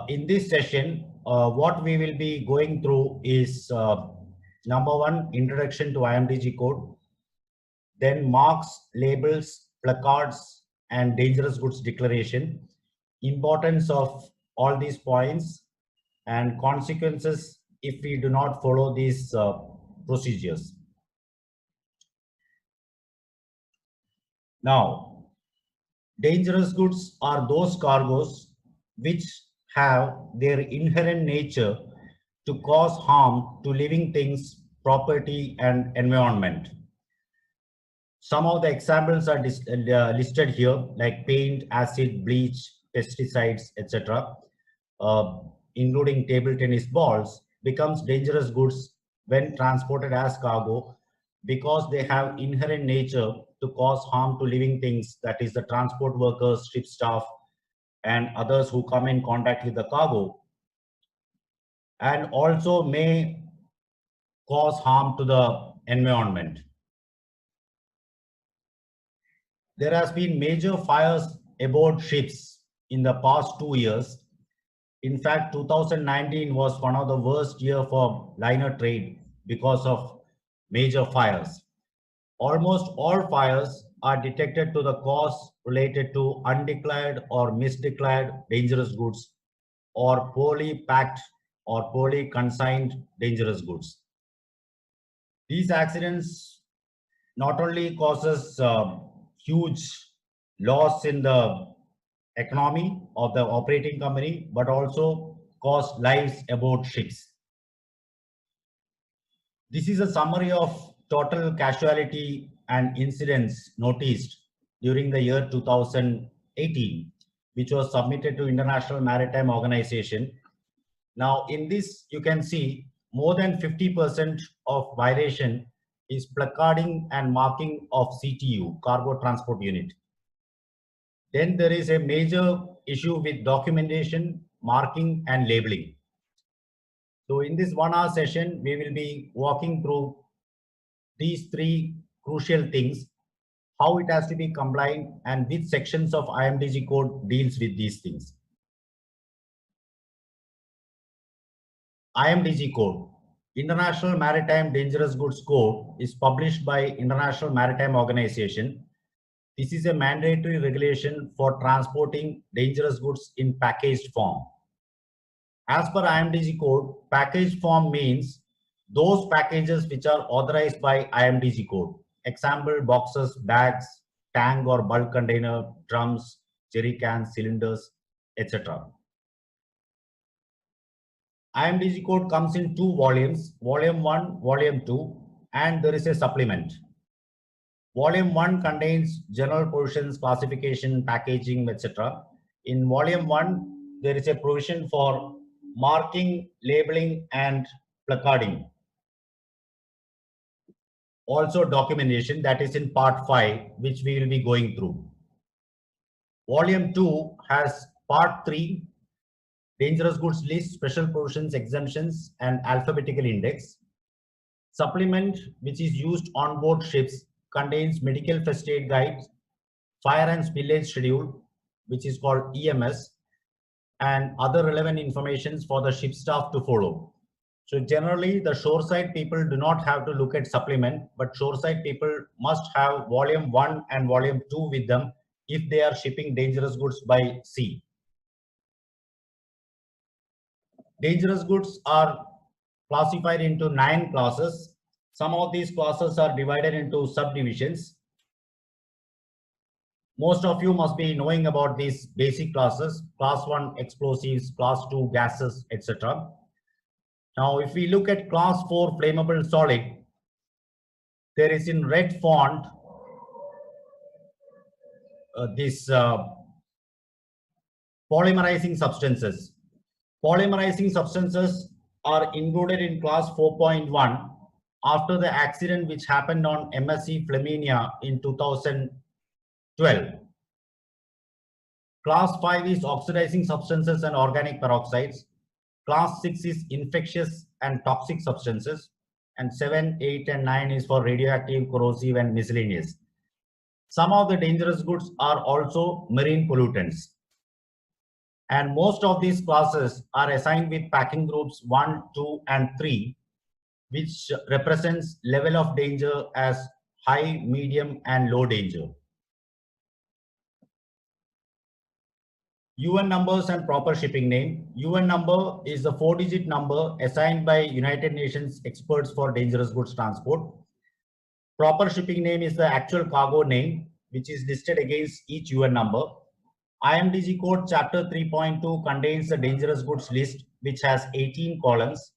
In this session, what we will be going through is number one, introduction to IMDG code, then marks, labels, placards, and dangerous goods declaration, importance of all these points, and consequences if we do not follow these procedures. Now, dangerous goods are those cargoes which have their inherent nature to cause harm to living things, property, and environment. Some of the examples are listed here, like paint, acid, bleach, pesticides, etc., including table tennis balls, becomes dangerous goods when transported as cargo because they have inherent nature to cause harm to living things, that is the transport workers, ship staff, and others who come in contact with the cargo, and also may cause harm to the environment. There has been major fires aboard ships in the past 2 years. In fact, 2019 was one of the worst years for liner trade because of major fires. Almost all fires are detected to the cause related to undeclared or misdeclared dangerous goods or poorly packed or poorly consigned dangerous goods. These accidents not only causes huge loss in the economy of the operating company, but also cost lives aboard ships. This is a summary of total casualty and incidents noticed during the year 2018, which was submitted to International Maritime Organization. Now, in this, you can see more than 50% of violation is placarding and marking of CTU, Cargo Transport Unit. Then there is a major issue with documentation, marking, and labeling. So in this 1 hour session, we will be walking through these three crucial things, how it has to be compliant, and which sections of IMDG code deals with these things. IMDG code, International Maritime Dangerous Goods Code, is published by International Maritime Organization. This is a mandatory regulation for transporting dangerous goods in packaged form. As per IMDG code, packaged form means those packages which are authorized by IMDG code. Example, boxes, bags, tank or bulk container, drums, jerry cans, cylinders, etc. IMDG code comes in 2 volumes, volume 1, volume 2, and there is a supplement. Volume 1 contains general provisions, classification, packaging, etc. In volume 1, there is a provision for marking, labeling, and placarding. Also documentation, that is in part 5, which we will be going through. Volume 2 has part 3, dangerous goods list, special provisions, exemptions, and alphabetical index. Supplement, which is used on board ships, contains medical first aid guides, fire and spillage schedule, which is called EMS, and other relevant information for the ship staff to follow. So generally, the shoreside people do not have to look at supplement, but shoreside people must have volume 1 and volume 2 with them if they are shipping dangerous goods by sea. Dangerous goods are classified into 9 classes. Some of these classes are divided into subdivisions. Most of you must be knowing about these basic classes: class 1 explosives, class 2 gases, etc. Now, if we look at class 4 flammable solid, there is in red font this polymerizing substances. Polymerizing substances are included in class 4.1 after the accident which happened on MSC Flaminia in 2012. Class 5 is oxidizing substances and organic peroxides. Class 6 is infectious and toxic substances. And 7, 8, and 9 is for radioactive, corrosive, and miscellaneous. Some of the dangerous goods are also marine pollutants. And most of these classes are assigned with packing groups 1, 2, and 3, which represents level of danger as high, medium, and low danger. UN numbers and proper shipping name. UN number is the 4-digit number assigned by United Nations experts for dangerous goods transport. Proper shipping name is the actual cargo name, which is listed against each UN number. IMDG Code Chapter 3.2 contains the dangerous goods list, which has 18 columns.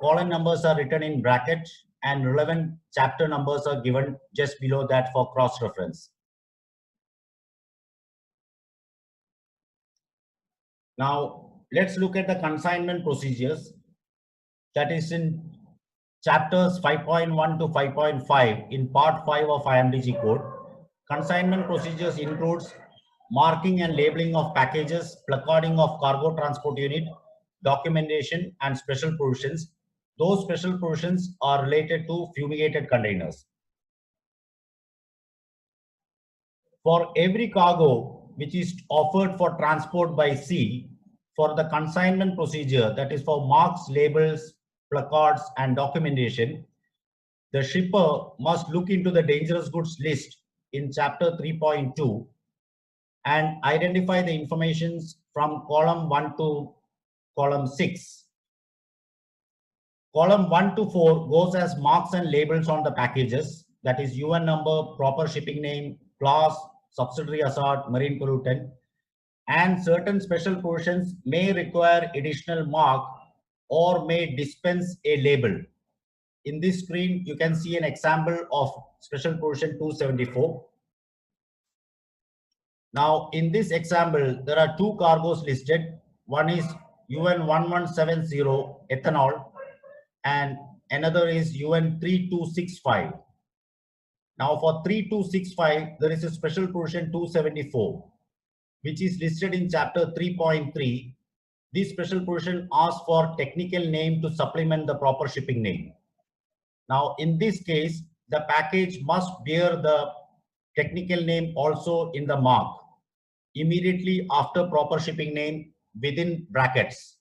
Column numbers are written in bracket and relevant chapter numbers are given just below that for cross-reference. Now, let's look at the consignment procedures. That is in chapters 5.1 to 5.5 in part 5 of IMDG Code. Consignment procedures includes marking and labeling of packages, placarding of cargo transport unit, documentation, and special provisions. Those special provisions are related to fumigated containers. For every cargo which is offered for transport by sea, for the consignment procedure, that is for marks, labels, placards, and documentation, the shipper must look into the dangerous goods list in chapter 3.2 and identify the informations from column 1 to column 6. Column 1 to 4 goes as marks and labels on the packages, that is UN number, proper shipping name, class, subsidiary hazard, marine pollutant, and certain special provisions may require additional mark or may dispense a label. In this screen, you can see an example of special provision 274. Now, in this example, there are two cargoes listed. One is UN 1170 ethanol and another is UN 3265. Now, for 3265, there is a special provision 274, which is listed in chapter 3.3. This special provision asks for technical name to supplement the proper shipping name. Now, in this case, the package must bear the technical name also in the mark immediately after proper shipping name within brackets.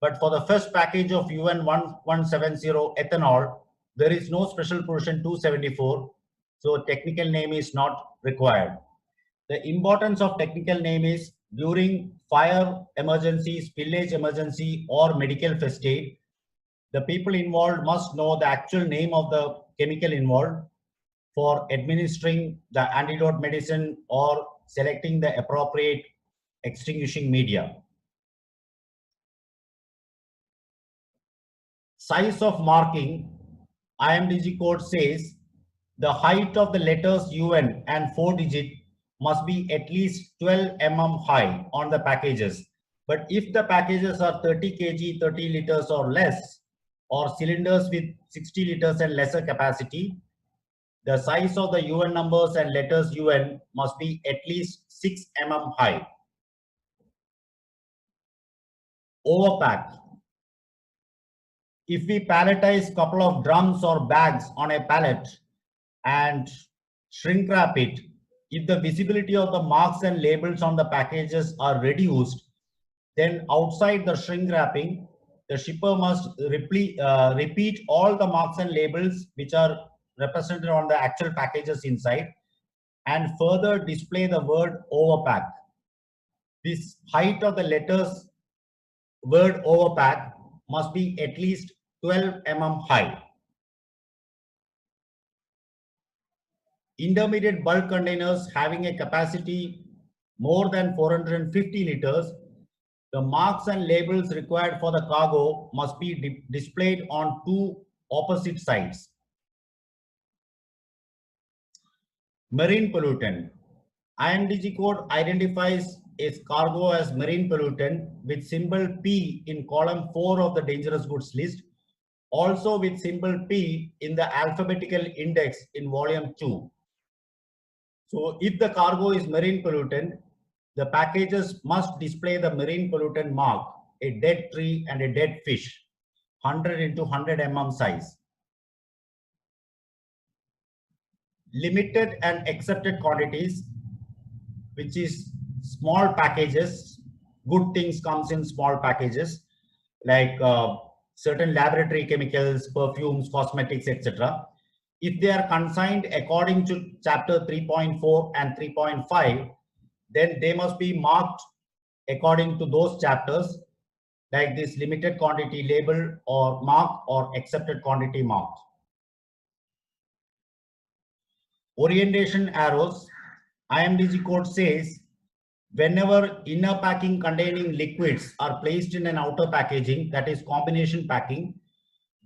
But for the first package of UN 1170 ethanol, there is no special provision 274, so technical name is not required. The importance of technical name is during fire emergency, spillage emergency, or medical first aid, the people involved must know the actual name of the chemical involved for administering the antidote medicine or selecting the appropriate extinguishing media. Size of marking, IMDG code says the height of the letters UN and 4-digit must be at least 12 mm high on the packages. But if the packages are 30 kg, 30 liters or less, or cylinders with 60 liters and lesser capacity, the size of the UN numbers and letters UN must be at least 6 mm high. Overpack. If we palletize couple of drums or bags on a pallet and shrink wrap it, if the visibility of the marks and labels on the packages are reduced, then outside the shrink wrapping, the shipper must repeat all the marks and labels which are represented on the actual packages inside and further display the word overpack. This height of the letters word overpack must be at least 12 mm high. Intermediate bulk containers having a capacity more than 450 liters, the marks and labels required for the cargo must be displayed on two opposite sides. Marine pollutant. IMDG code identifies a cargo as marine pollutant with symbol P in column 4 of the dangerous goods list, also with symbol P in the alphabetical index in volume 2. So if the cargo is marine pollutant, the packages must display the marine pollutant mark, a dead tree and a dead fish, 100 into 100 mm size. Limited and accepted quantities, which is small packages good things comes in small packages, like certain laboratory chemicals, perfumes, cosmetics, etc. If they are consigned according to chapter 3.4 and 3.5, then they must be marked according to those chapters, like this limited quantity label or mark or accepted quantity marked. Orientation arrows. IMDG code says whenever inner packing containing liquids are placed in an outer packaging, that is combination packing,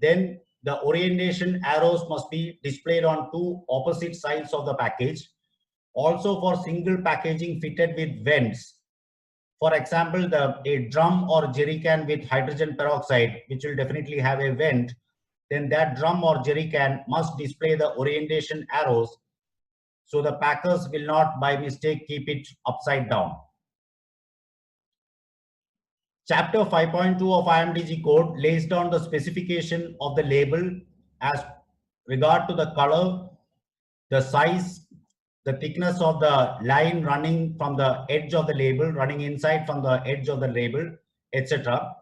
then the orientation arrows must be displayed on two opposite sides of the package. Also for single packaging fitted with vents. For example, a drum or jerry can with hydrogen peroxide, which will definitely have a vent, then that drum or jerry can must display the orientation arrows so the packers will not by mistake keep it upside down. Chapter 5.2 of IMDG code lays down the specification of the label as regard to the color, the size, the thickness of the line running from the edge of the label, running inside from the edge of the label, etc.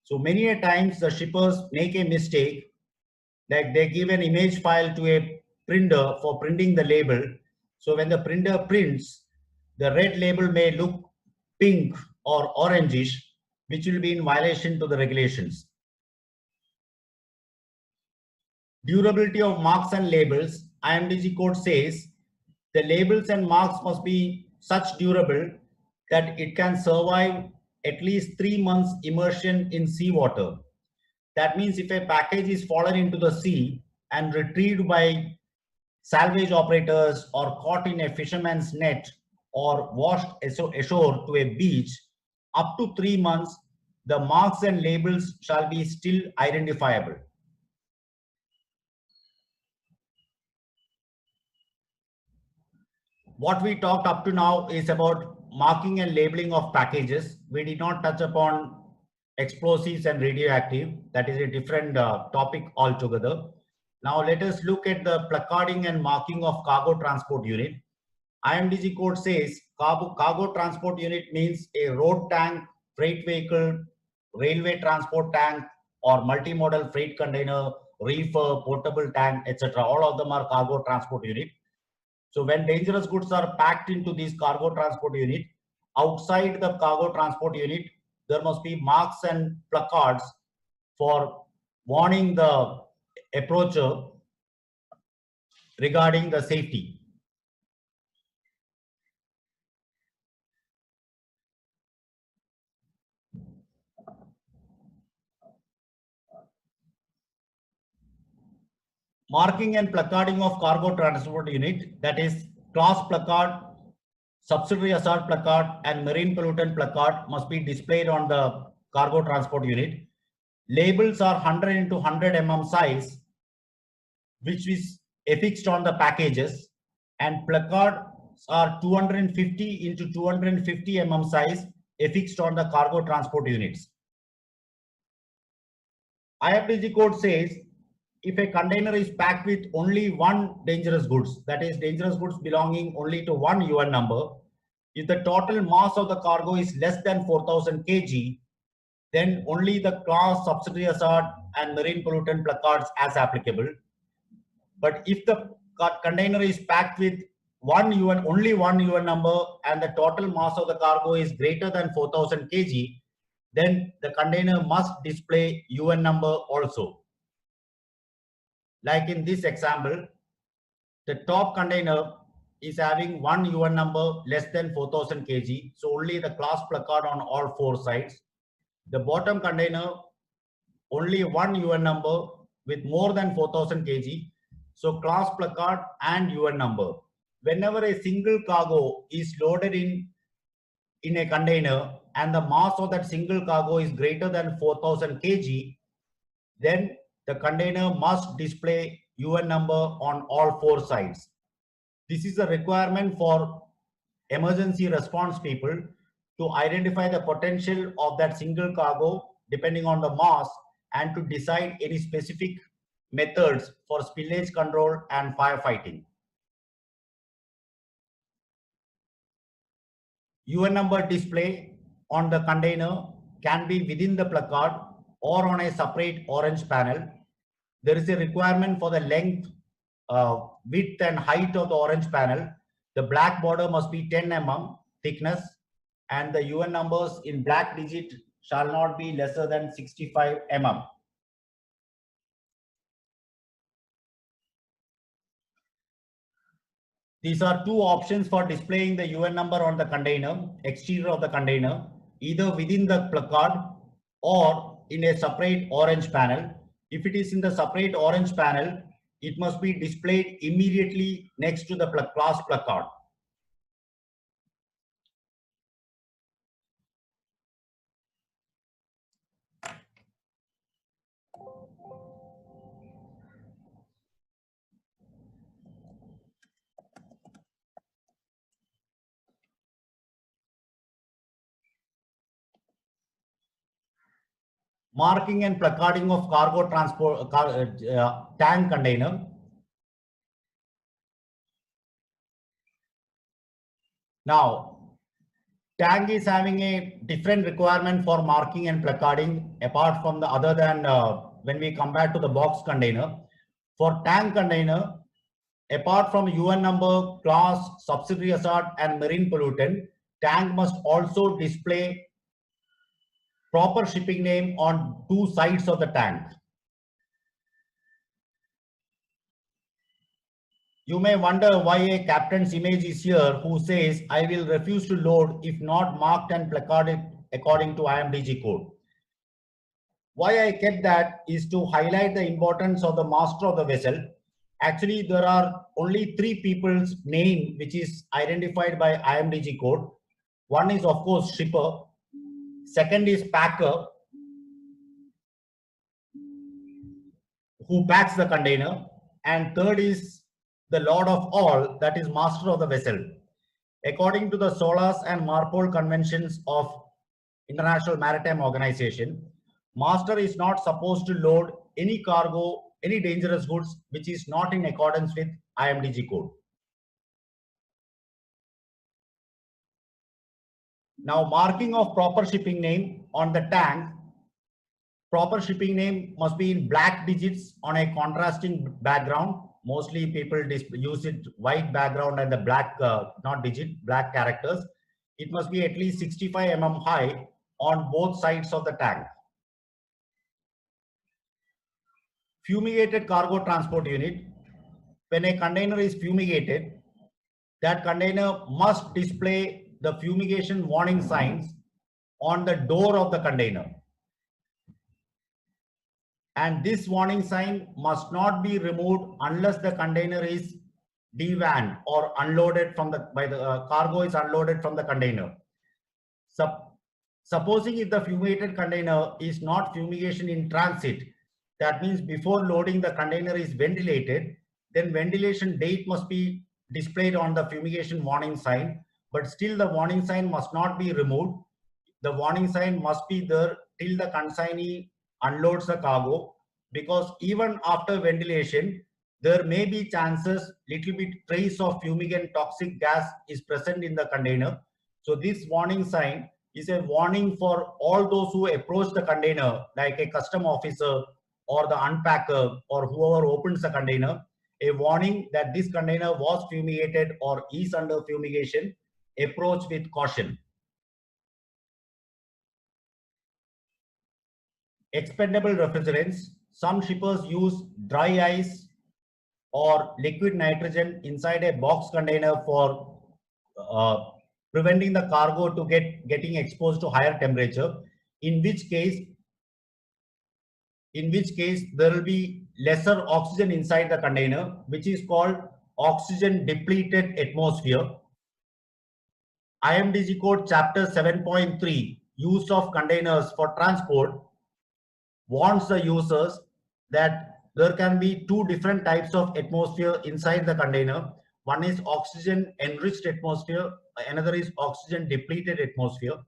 So many a times the shippers make a mistake, like they give an image file to a printer for printing the label. So when the printer prints, the red label may look pink or orangish, which will be in violation to the regulations. Durability of marks and labels. IMDG code says the labels and marks must be such durable that it can survive at least 3 months immersion in seawater. That means if a package is fallen into the sea and retrieved by salvage operators or caught in a fisherman's net or washed ashore to a beach, up to 3 months, the marks and labels shall be still identifiable. What we talked up to now is about marking and labeling of packages. We did not touch upon explosives and radioactive. That is a different topic altogether. Now let us look at the placarding and marking of cargo transport unit. IMDG code says cargo transport unit means a road tank, freight vehicle, railway transport tank, or multimodal freight container, reefer, portable tank, etc. All of them are cargo transport unit. So when dangerous goods are packed into this cargo transport unit, outside the cargo transport unit, there must be marks and placards for warning the approacher regarding the safety. Marking and placarding of cargo transport unit, that is class placard, subsidiary hazard placard, and marine pollutant placard must be displayed on the cargo transport unit. Labels are 100 into 100 mm size, which is affixed on the packages, and placards are 250 into 250 mm size affixed on the cargo transport units. IMDG code says if a container is packed with only one dangerous goods, that is dangerous goods belonging only to one UN number, if the total mass of the cargo is less than 4,000 kg, then only the class, subsidiary hazard, and marine pollutant placards as applicable. But if the container is packed with only one UN number, and the total mass of the cargo is greater than 4,000 kg, then the container must display UN number also. Like in this example, the top container is having one UN number less than 4,000 kg, so only the class placard on all four sides. The bottom container, only one UN number with more than 4,000 kg, so class placard and UN number. Whenever a single cargo is loaded in a container and the mass of that single cargo is greater than 4,000 kg, then the container must display UN number on all four sides. This is a requirement for emergency response people to identify the potential of that single cargo depending on the mass and to decide any specific methods for spillage control and firefighting. UN number display. on the container can be within the placard or on a separate orange panel. There is a requirement for the length, width and height of the orange panel. The black border must be 10 mm thickness, and the UN numbers in black digit shall not be lesser than 65 mm. These are two options for displaying the UN number on the container, exterior of the container, either within the placard or in a separate orange panel. If it is in the separate orange panel, it must be displayed immediately next to the class placard. Marking and placarding of cargo transport tank container. Now, tank is having a different requirement for marking and placarding apart from the other than when we compare to the box container. For tank container, apart from UN number, class, subsidiary hazard and marine pollutant, tank must also display proper shipping name on two sides of the tank. You may wonder why a captain's image is here who says, I will refuse to load if not marked and placarded according to IMDG code. Why I kept that is to highlight the importance of the master of the vessel. Actually, there are only three people's name which is identified by IMDG code. One is, of course, shipper. Second is packer, who packs the container. And third is the lord of all, that is master of the vessel. According to the SOLAS and MARPOL conventions of International Maritime Organization, master is not supposed to load any cargo, any dangerous goods which is not in accordance with IMDG code. Now, marking of proper shipping name on the tank. Proper shipping name must be in black digits on a contrasting background. Mostly people use it white background and the black, not digit, black characters. It must be at least 65 mm high on both sides of the tank. Fumigated cargo transport unit. When a container is fumigated, that container must display the fumigation warning signs on the door of the container. And this warning sign must not be removed unless the container is devanned or unloaded from the cargo is unloaded from the container. Supposing if the fumigated container is not fumigation in transit, that means before loading the container is ventilated, then ventilation date must be displayed on the fumigation warning sign, but still the warning sign must not be removed. The warning sign must be there till the consignee unloads the cargo, because even after ventilation, there may be chances little bit trace of fumigant toxic gas is present in the container. So this warning sign is a warning for all those who approach the container, like a custom officer or the unpacker or whoever opens the container, a warning that this container was fumigated or is under fumigation. Approach with caution. Expendable refrigerants. Some shippers use dry ice or liquid nitrogen inside a box container for preventing the cargo to getting exposed to higher temperature, in which case there will be lesser oxygen inside the container, which is called oxygen depleted atmosphere. IMDG code chapter 7.3, use of containers for transport, warns the users that there can be two different types of atmosphere inside the container. One is oxygen enriched atmosphere, another is oxygen depleted atmosphere.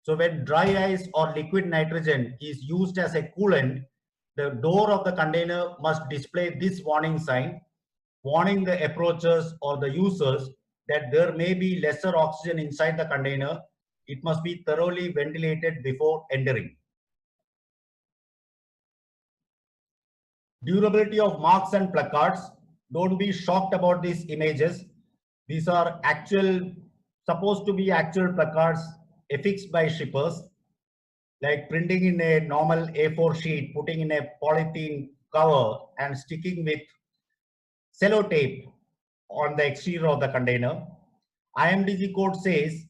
So when dry ice or liquid nitrogen is used as a coolant, the door of the container must display this warning sign, warning the approachers or the users that there may be lesser oxygen inside the container It must be thoroughly ventilated before entering. Durability of marks and placards. Don't be shocked about these images. These are supposed to be actual placards affixed by shippers, like printing in a normal A4 sheet, putting in a polythene cover and sticking with sellotape on the exterior of the container. IMDG code says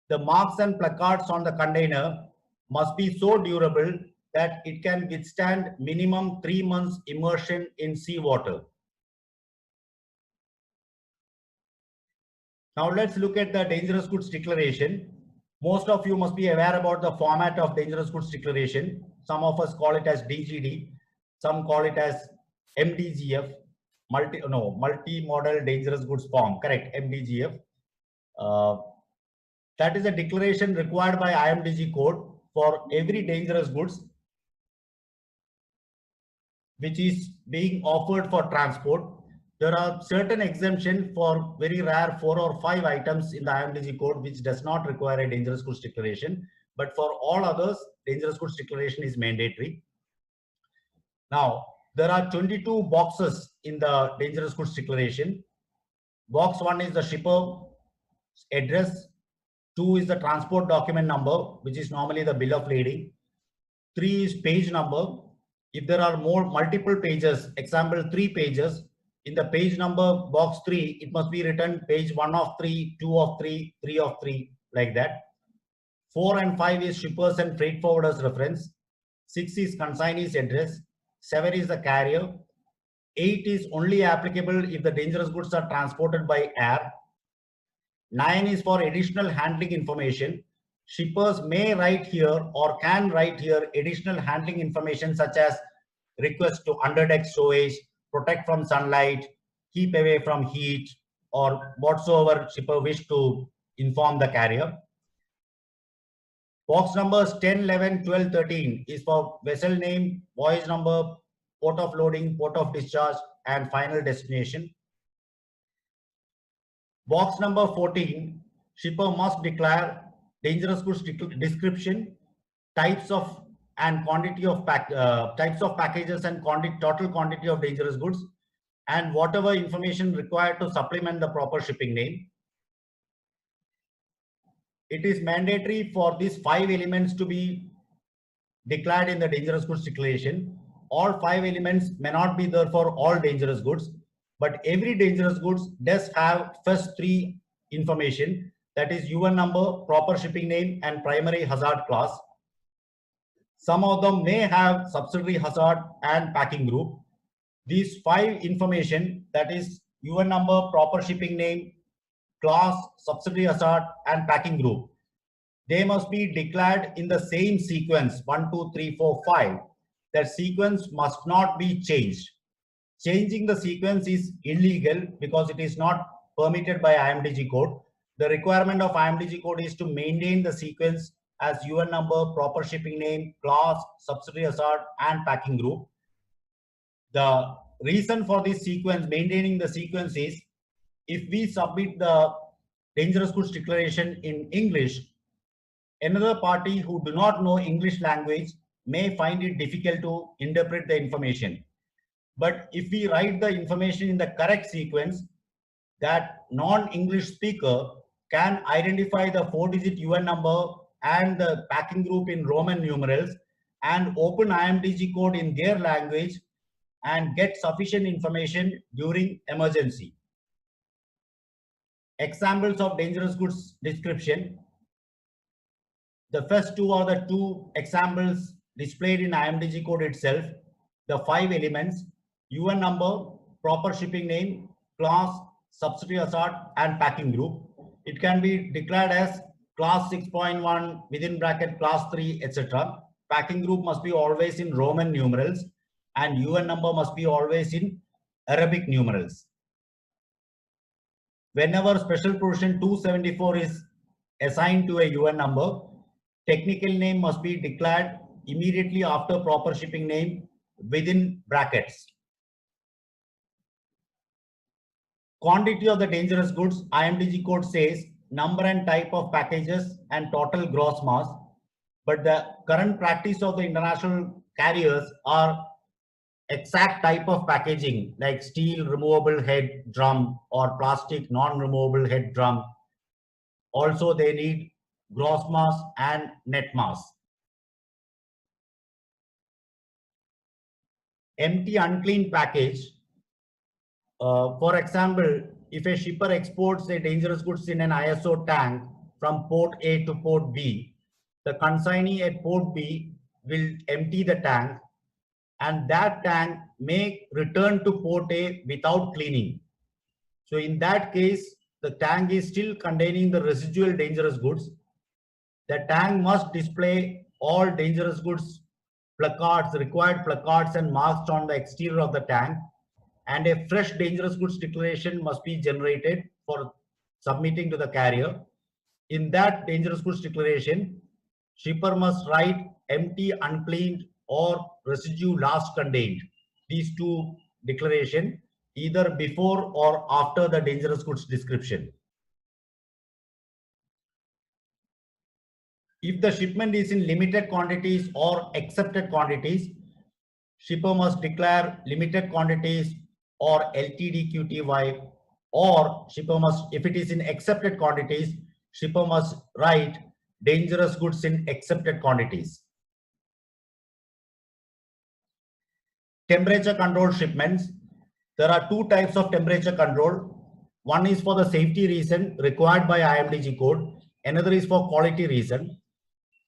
the marks and placards on the container must be so durable that it can withstand minimum 3 months immersion in seawater. Now let's look at the dangerous goods declaration. Most of you must be aware about the format of dangerous goods declaration. Some of us call it as DGD, some call it as MDGF, multi-model dangerous goods form, correct, MDGF. That is a declaration required by IMDG code for every dangerous goods which is being offered for transport. There are certain exemptions for very rare 4 or 5 items in the IMDG code which does not require a dangerous goods declaration, but for all others, dangerous goods declaration is mandatory. Now, there are 22 boxes in the dangerous goods declaration. Box 1 is the shipper address, 2 is the transport document number, which is normally the bill of lading, 3 is page number. If there are multiple pages, example 3 pages, in the page number box 3, it must be written page 1 of 3, 2 of 3, 3 of 3, like that. 4 and 5 is shippers and freight forwarders reference. 6 is consignee's address. 7 is the carrier. 8 is only applicable if the dangerous goods are transported by air. 9 is for additional handling information. Shippers may write here or can write here additional handling information such as request to underdeck stowage, protect from sunlight, keep away from heat, or whatsoever shipper wish to inform the carrier. Box numbers 10, 11, 12, 13 is for vessel name, voyage number, port of loading, port of discharge, and final destination. Box number 14, shipper must declare dangerous goods description, types of and quantity of types of packages and total quantity of dangerous goods, and whatever information required to supplement the proper shipping name. It is mandatory for these 5 elements to be declared in the dangerous goods declaration. All 5 elements may not be there for all dangerous goods, but every dangerous goods does have first 3 information, that is UN number, proper shipping name, and primary hazard class. Some of them may have subsidiary hazard and packing group. These 5 information, that is UN number, proper shipping name, class, subsidiary hazard, and packing group, they must be declared in the same sequence 1, 2, 3, 4, 5. That sequence must not be changed. Changing the sequence is illegal because it is not permitted by IMDG code. The requirement of IMDG code is to maintain the sequence as UN number, proper shipping name, class, subsidiary hazard, and packing group. The reason for this sequence, maintaining the sequence, is if we submit the dangerous goods declaration in English, another party who do not know English language may find it difficult to interpret the information. But if we write the information in the correct sequence, that non-English speaker can identify the 4-digit UN number and the packing group in Roman numerals and open IMDG code in their language and get sufficient information during emergency. Examples of dangerous goods description. The first 2 are the 2 examples displayed in IMDG code itself. The 5 elements: UN number, proper shipping name, class, subsidiary hazard, and packing group. It can be declared as class 6.1 within bracket class 3, etc. Packing group must be always in Roman numerals, and UN number must be always in Arabic numerals. Whenever special provision 274 is assigned to a UN number, technical name must be declared immediately after proper shipping name within brackets. Quantity of the dangerous goods, IMDG code says number and type of packages and total gross mass. But the current practice of the international carriers are exact type of packaging like steel removable head drum or plastic non-removable head drum. Also, they need gross mass and net mass. Empty unclean package. For example, if a shipper exports a dangerous goods in an ISO tank from port A to port B, the consignee at port B will empty the tank, and that tank may return to port A without cleaning. So in that case, the tank is still containing the residual dangerous goods. The tank must display all dangerous goods placards, required placards and marks on the exterior of the tank, and a fresh dangerous goods declaration must be generated for submitting to the carrier. In that dangerous goods declaration, shipper must write empty, uncleaned, or residue last contained. These two declaration either before or after the dangerous goods description. If the shipment is in limited quantities or accepted quantities, shipper must declare limited quantities or LTDQTY, or shipper must, if it is in accepted quantities, shipper must write dangerous goods in accepted quantities. Temperature control shipments. There are two types of temperature control. One is for the safety reason required by IMDG code. Another is for quality reason.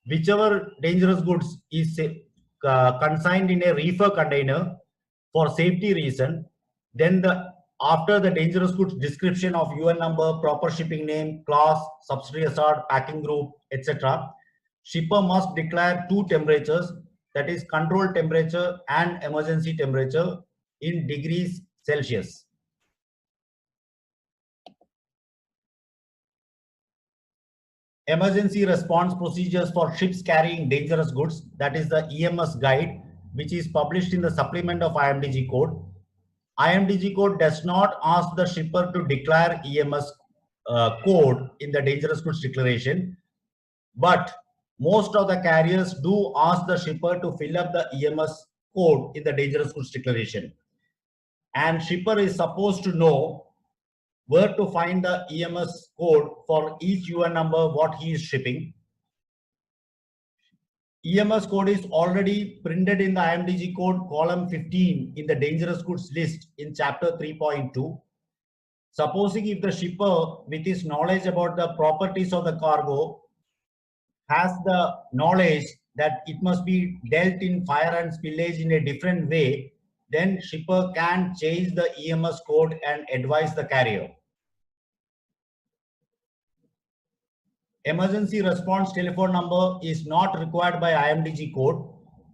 Whichever dangerous goods is consigned in a reefer container for safety reason, then after the dangerous goods description of UN number, proper shipping name, class, subsidiary hazard, packing group, etc., shipper must declare two temperatures, that is control temperature and emergency temperature in degrees Celsius. Emergency response procedures for ships carrying dangerous goods, that is the EMS guide, which is published in the supplement of IMDG code. IMDG code does not ask the shipper to declare EMS code in the dangerous goods declaration, but most of the carriers do ask the shipper to fill up the EMS code in the dangerous goods declaration. And shipper is supposed to know where to find the EMS code for each UN number what he is shipping. EMS code is already printed in the IMDG code column 15 in the dangerous goods list in chapter 3.2. Supposing if the shipper with his knowledge about the properties of the cargo has the knowledge that it must be dealt in fire and spillage in a different way, then shipper can change the EMS code and advise the carrier. Emergency response telephone number is not required by IMDG code,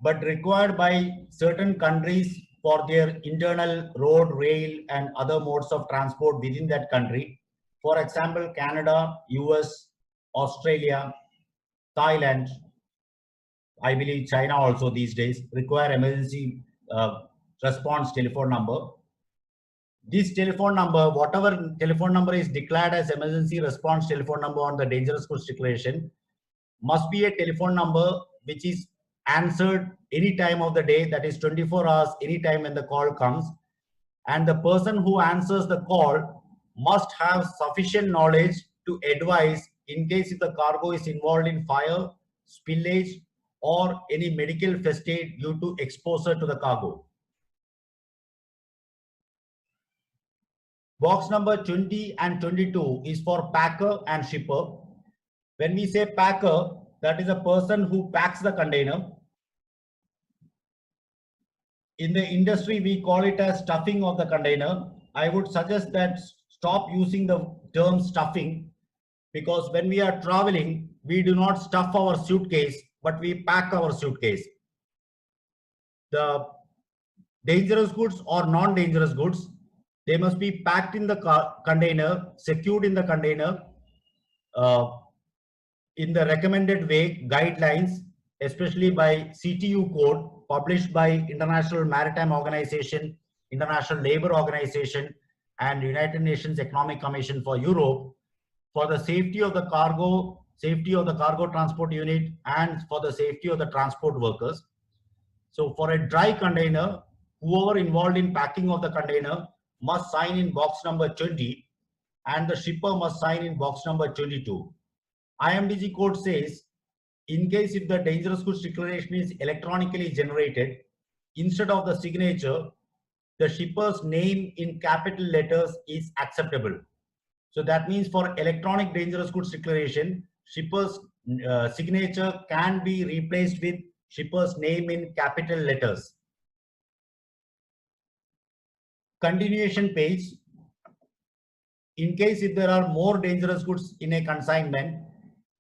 but required by certain countries for their internal road, rail, and other modes of transport within that country. For example, Canada, US, Australia, Thailand, I believe China also these days require emergency response telephone number. This telephone number, whatever telephone number is declared as emergency response telephone number on the dangerous goods declaration, must be a telephone number which is answered any time of the day, that is 24 hours, any time when the call comes. And the person who answers the call must have sufficient knowledge to advise in case if the cargo is involved in fire, spillage, or any medical first aid due to exposure to the cargo. Box number 20 and 22 is for packer and shipper. When we say packer, that is a person who packs the container. In the industry, we call it as stuffing of the container. I would suggest that stop using the term stuffing, because when we are traveling, we do not stuff our suitcase, but we pack our suitcase. The dangerous goods or non-dangerous goods, they must be packed in the container, secured in the container, in the recommended way, guidelines, especially by CTU code published by International Maritime Organization, International Labour Organization, and United Nations Economic Commission for Europe. for the safety of the cargo transport unit, and for the safety of the transport workers. So for a dry container, whoever involved in packing of the container must sign in box number 20 and the shipper must sign in box number 22. IMDG code says, in case if the dangerous goods declaration is electronically generated, instead of the signature, the shipper's name in capital letters is acceptable. So that means for electronic dangerous goods declaration, shipper's signature can be replaced with shipper's name in capital letters. Continuation page. In case if there are more dangerous goods in a consignment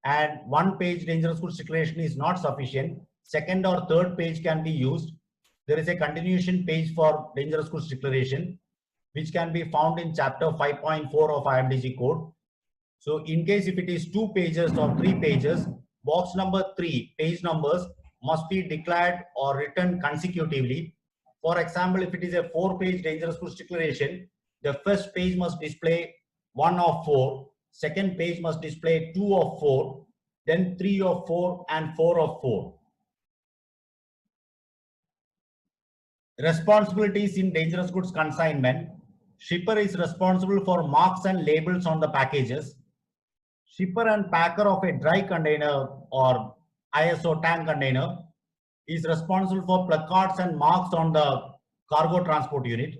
and one page dangerous goods declaration is not sufficient, second or third page can be used. There is a continuation page for dangerous goods declaration, which can be found in chapter 5.4 of IMDG code. So in case if it is 2 pages or 3 pages, box number 3 page numbers must be declared or written consecutively. For example, if it is a 4-page dangerous goods declaration, the first page must display 1 of 4, second page must display 2 of 4, then 3 of 4 and 4 of 4. Responsibilities in dangerous goods consignment. Shipper is responsible for marks and labels on the packages. Shipper and packer of a dry container or ISO tank container is responsible for placards and marks on the cargo transport unit.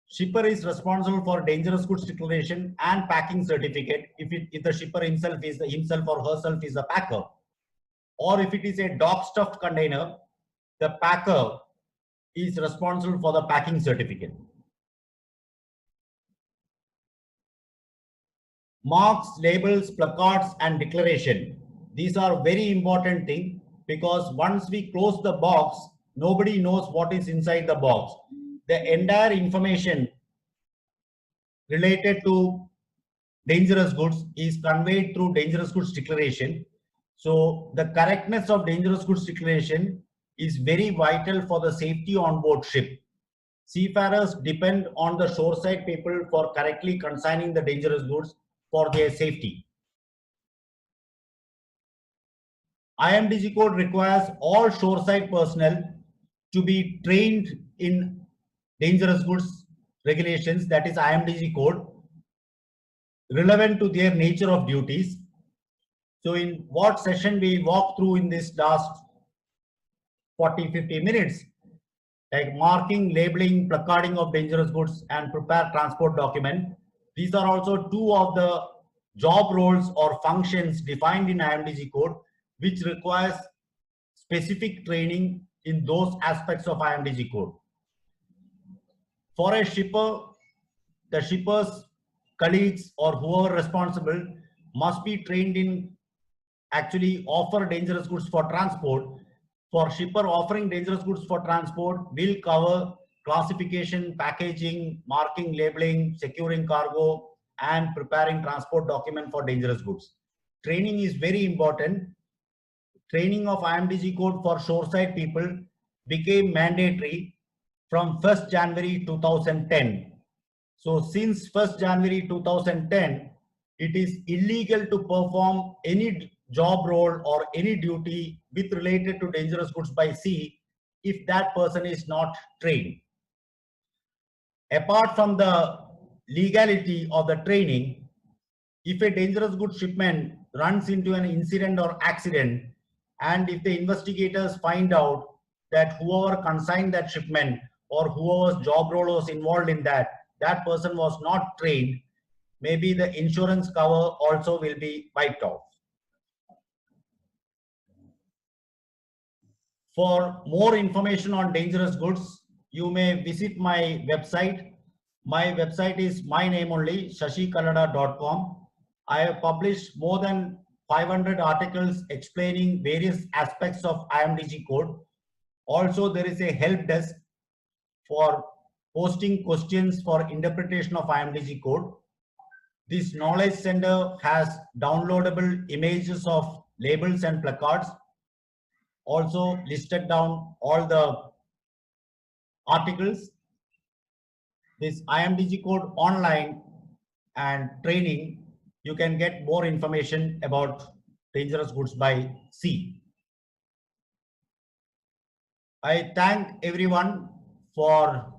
Shipper is responsible for dangerous goods declaration and packing certificate if the shipper himself or herself is a packer. Or if it is a dock stuffed container, the packer is responsible for the packing certificate. Marks, labels, placards, and declaration. These are very important thing because once we close the box, nobody knows what is inside the box. The entire information related to dangerous goods is conveyed through dangerous goods declaration. So the correctness of dangerous goods declaration is very vital for the safety on board ship. Seafarers depend on the shoreside people for correctly consigning the dangerous goods for their safety. IMDG code requires all shoreside personnel to be trained in dangerous goods regulations, that is IMDG code, relevant to their nature of duties. So in what session we walk through in this last 40-50 minutes, like marking, labeling, placarding of dangerous goods and prepare transport document. These are also 2 of the job roles or functions defined in IMDG code, which requires specific training in those aspects of IMDG code. For a shipper, the shipper's colleagues or whoever responsible must be trained in actually offer dangerous goods for transport. For shipper, offering dangerous goods for transport will cover classification, packaging, marking, labeling, securing cargo, and preparing transport document for dangerous goods. Training is very important. Training of IMDG code for shoreside people became mandatory from 1st January 2010. So since 1st January 2010, it is illegal to perform any job role or any duty with related to dangerous goods by sea if that person is not trained. Apart from the legality of the training, if a dangerous goods shipment runs into an incident or accident, and if the investigators find out that whoever consigned that shipment or whoever's job role was involved in that person was not trained, maybe the insurance cover also will be wiped off. For more information on dangerous goods, you may visit my website. My website is my name only, shashikallada.com. I have published more than 500 articles explaining various aspects of IMDG code. Also, there is a help desk for posting questions for interpretation of IMDG code. This knowledge center has downloadable images of labels and placards. Also listed down all the articles. This IMDG code online and training you can get more information about dangerous goods by sea. I thank everyone for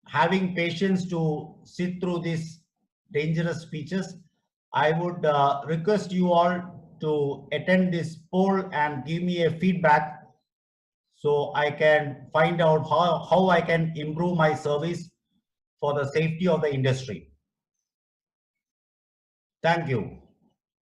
having patience to sit through these dangerous speeches. I would request you all to attend this poll and give me a feedback so I can find out how I can improve my service for the safety of the industry. Thank you.